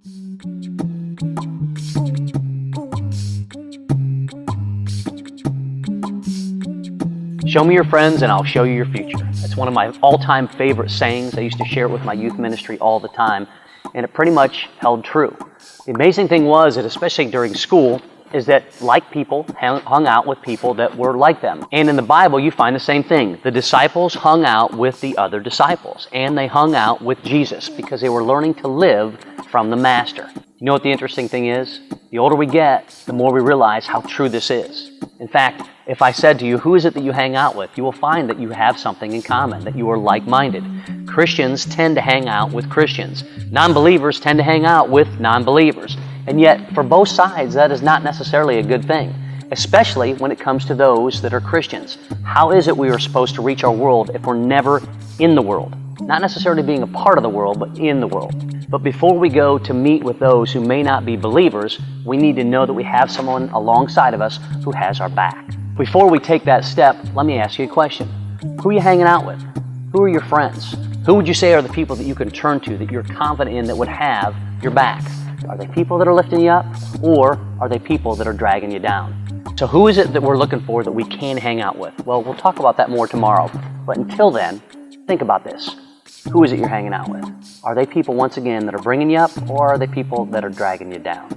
Show me your friends and I'll show you your future. That's one of my all-time favorite sayings. I used to share it with my youth ministry all the time, and it pretty much held true. The amazing thing was that, especially during school, is that like people hung out with people that were like them. And in the Bible, you find the same thing. The disciples hung out with the other disciples, and they hung out with Jesus because they were learning to live from the Master. You know what the interesting thing is? The older we get, the more we realize how true this is. In fact, if I said to you, who is it that you hang out with? You will find that you have something in common, that you are like-minded. Christians tend to hang out with Christians. Non-believers tend to hang out with non-believers. And yet, for both sides, that is not necessarily a good thing, especially when it comes to those that are Christians. How is it we are supposed to reach our world if we're never in the world? Not necessarily being a part of the world, but in the world. But before we go to meet with those who may not be believers, we need to know that we have someone alongside of us who has our back. Before we take that step, let me ask you a question. Who are you hanging out with? Who are your friends? Who would you say are the people that you can turn to, that you're confident in, that would have your back? Are they people that are lifting you up, or are they people that are dragging you down? So who is it that we're looking for that we can hang out with? Well, we'll talk about that more tomorrow. But until then, think about this. Who is it you're hanging out with? Are they people, once again, that are bringing you up, or are they people that are dragging you down?